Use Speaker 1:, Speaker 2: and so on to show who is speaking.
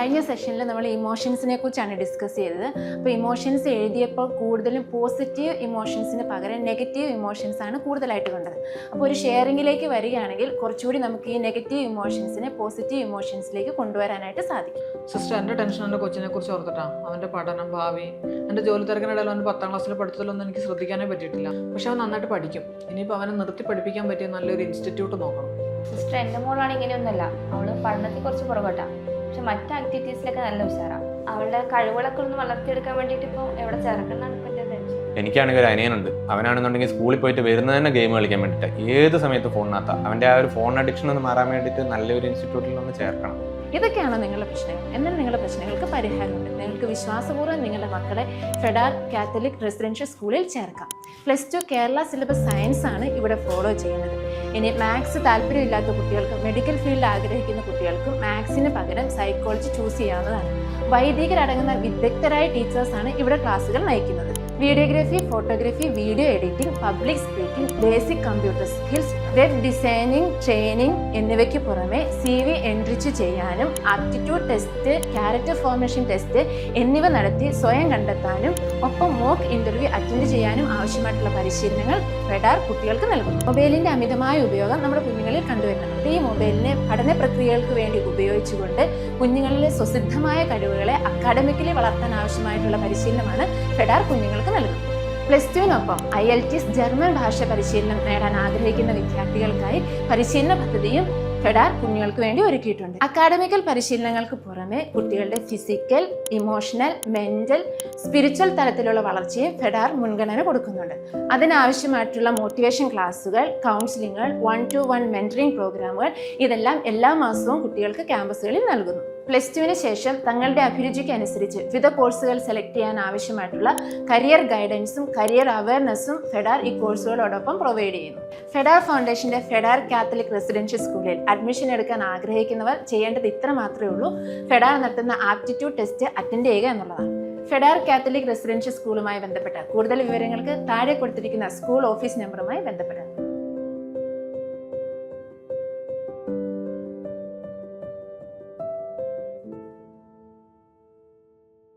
Speaker 1: കഴിഞ്ഞ സെഷനിൽ നമ്മൾ ഇമോഷൻസിനെ കുറിച്ചാണ് ഡിസ്കസ് ചെയ്തത്. അപ്പോൾ ഇമോഷൻസ് എഴുതിയപ്പോൾ കൂടുതലും പോസിറ്റീവ് ഇമോഷൻസിന് പകരം നെഗറ്റീവ് ഇമോഷൻസ് ആണ് കൂടുതലായിട്ട് കണ്ടത്. അപ്പോൾ ഒരു ഷെയറിങ്ങിലേക്ക് വരികയാണെങ്കിൽ കുറച്ചുകൂടി നമുക്ക് ഈ നെഗറ്റീവ് ഇമോഷൻസിനെ പോസിറ്റീവ് ഇമോഷൻസിലേക്ക് കൊണ്ടുവരാനായിട്ട് സാധിക്കും.
Speaker 2: സിസ്റ്റർ, എൻ്റെ ടെൻഷൻ എൻ്റെ കൊച്ചിനെ കുറിച്ച് ഓർത്തിട്ടാണ്. അവൻ്റെ പഠനം, ഭാവി, എൻ്റെ ജോലി തിരക്കിനിടയിൽ അവൻ 10ാം ക്ലാസ്സിൽ പഠിച്ചതിലൊന്നും എനിക്ക് ശ്രദ്ധിക്കാനേ പറ്റിയിട്ടില്ല. പക്ഷെ അവൻ നന്നായിട്ട് പഠിക്കും. ഇനിയിപ്പോൾ അവനെ നിർത്തി പഠിപ്പിക്കാൻ പറ്റിയ നല്ലൊരു ഇൻസ്റ്റിറ്റ്യൂട്ട് നോക്കണം.
Speaker 3: സിസ്റ്റർ, എൻ്റെ മോളാണ് ഇങ്ങനെയൊന്നുമല്ല. അവള് പഠനത്തിൽ കുറച്ച് പുറകോട്ടാ, പക്ഷെ മറ്റ് ആക്ടിവിറ്റീസിലൊക്കെ നല്ല ഉഷാറാണ്. അവളുടെ കഴിവുകളൊക്കെ ഒന്ന് വളർത്തിയെടുക്കാൻ വേണ്ടിയിട്ട് ഇപ്പോൾ എവിടെ ചേർക്കണമെന്നാണ് ഇപ്പം എൻ്റെ ടെൻഷൻ.
Speaker 4: എനിക്കാണെങ്കിൽ ഒരു അനിയനുണ്ട്. അവനാണെന്നുണ്ടെങ്കിൽ സ്കൂളിൽ പോയിട്ട് വരുന്നത് തന്നെ ഗെയിം കളിക്കാൻ വേണ്ടിയിട്ട്, ഏത് സമയത്ത് ഫോണിനകത്ത്. അവൻ്റെ ആ ഒരു ഫോൺ അഡിക്ഷൻ ഒന്ന് മാറാൻ വേണ്ടിയിട്ട് നല്ലൊരു ഇൻസ്റ്റിറ്റ്യൂട്ടിൽ ഒന്ന് ചേർക്കണം.
Speaker 1: ഇതൊക്കെയാണോ നിങ്ങളുടെ പ്രശ്നങ്ങൾ? എന്നാൽ നിങ്ങളുടെ പ്രശ്നങ്ങൾക്ക് പരിഹാരമുണ്ട്. നിങ്ങൾക്ക് വിശ്വാസപൂർവ്വം നിങ്ങളുടെ മക്കളെ ഫെഡാർ കാത്തലിക് റെസിഡൻഷ്യൽ സ്കൂളിൽ ചേർക്കാം. +2 കേരള സിലബസ് സയൻസ് ആണ് ഇവിടെ ഫോളോ ചെയ്യുന്നത്. ഇനി മാത്സ് താല്പര്യമില്ലാത്ത കുട്ടികൾക്ക്, മെഡിക്കൽ ഫീൽഡ് ആഗ്രഹിക്കുന്ന കുട്ടികൾക്കും മാത്സിന് പകരം സൈക്കോളജി ചൂസ് ചെയ്യാവുന്നതാണ്. വൈദികരടങ്ങുന്ന വിദഗ്ധരായ ടീച്ചേഴ്സാണ് ഇവിടെ ക്ലാസ്സുകൾ നയിക്കുന്നത്. Videography, photography, video editing, public speaking, basic computer skills, web designing training എന്നിവയ്ക്ക് പുറമെ CV എൻറിച്ച് ചെയ്യാനും aptitude test, character formation test എന്നിവ നടത്തി സ്വയം കണ്ടെത്താനും ഒപ്പം മോക്ക് ഇന്റർവ്യൂ അറ്റൻഡ് ചെയ്യാനും ആവശ്യമായിട്ടുള്ള പരിശീലനങ്ങൾ ഫെഡാർ കുട്ടികൾക്ക് നൽകുന്നു. മൊബൈലിന്റെ അമിതമായ ഉപയോഗം നമ്മുടെ കുഞ്ഞുങ്ങളിൽ കണ്ടുവരുന്നുണ്ട്. ഈ മൊബൈലിനെ പഠന പ്രക്രിയകൾക്ക് വേണ്ടി ഉപയോഗിച്ചുകൊണ്ട് കുഞ്ഞുങ്ങളിലെ സ്വസിദ്ധമായ കഴിവുകളെ അക്കാഡമിക്കലി വളർത്താൻ ആവശ്യമായിട്ടുള്ള പരിശീലനമാണ് ഫെഡാർ കുഞ്ഞുങ്ങൾക്ക് നൽകുന്നത്. +2നൊപ്പം IELTS ജർമ്മൻ ഭാഷ പരിശീലനം നേടാൻ ആഗ്രഹിക്കുന്ന വിദ്യാർത്ഥികൾക്കായി പരിശീലന പദ്ധതിയും ഫെഡാർ കുഞ്ഞുങ്ങൾക്ക് വേണ്ടി ഒരുക്കിയിട്ടുണ്ട്. അക്കാഡമിക്കൽ പരിശീലനങ്ങൾക്ക് പുറമെ കുട്ടികളുടെ ഫിസിക്കൽ, ഇമോഷണൽ, മെന്റൽ, സ്പിരിച്വൽ തലത്തിലുള്ള വളർച്ചയും ഫെഡാർ മുൻഗണന കൊടുക്കുന്നുണ്ട്. അതിനാവശ്യമായിട്ടുള്ള മോട്ടിവേഷൻ ക്ലാസ്സുകൾ, കൗൺസിലിങ്ങുകൾ, 1-to-1 മെന്ററിംഗ് പ്രോഗ്രാമുകൾ ഇതെല്ലാം എല്ലാ മാസവും കുട്ടികൾക്ക് ക്യാമ്പസുകളിൽ നൽകുന്നു. +2വിന് ശേഷം തങ്ങളുടെ അഭിരുചിക്ക് അനുസരിച്ച് വിവിധ കോഴ്സുകൾ സെലക്ട് ചെയ്യാൻ ആവശ്യമായിട്ടുള്ള കരിയർ ഗൈഡൻസും കരിയർ അവയർനെസ്സും ഫെഡാർ ഈ കോഴ്സുകളോടൊപ്പം പ്രൊവൈഡ് ചെയ്യുന്നു. ഫെഡാർ ഫൗണ്ടേഷന്റെ ഫെഡാർ കാത്തലിക് റെസിഡൻഷ്യൽ സ്കൂളിൽ അഡ്മിഷൻ എടുക്കാൻ ആഗ്രഹിക്കുന്നവർ ചെയ്യേണ്ടത് ഇത്ര മാത്രമേ ഉള്ളൂ: ഫെഡാർ നടത്തുന്ന ആപ്റ്റിറ്റ്യൂഡ് ടെസ്റ്റ് അറ്റൻഡ് ചെയ്യുക എന്നുള്ളതാണ്. ഫെഡാർ കാത്തലിക് റെസിഡൻഷ്യൽ സ്കൂളുമായി ബന്ധപ്പെട്ട കൂടുതൽ വിവരങ്ങൾക്ക് താഴെ കൊടുത്തിരിക്കുന്ന സ്കൂൾ ഓഫീസ് നമ്പറുമായി ബന്ധപ്പെടുക.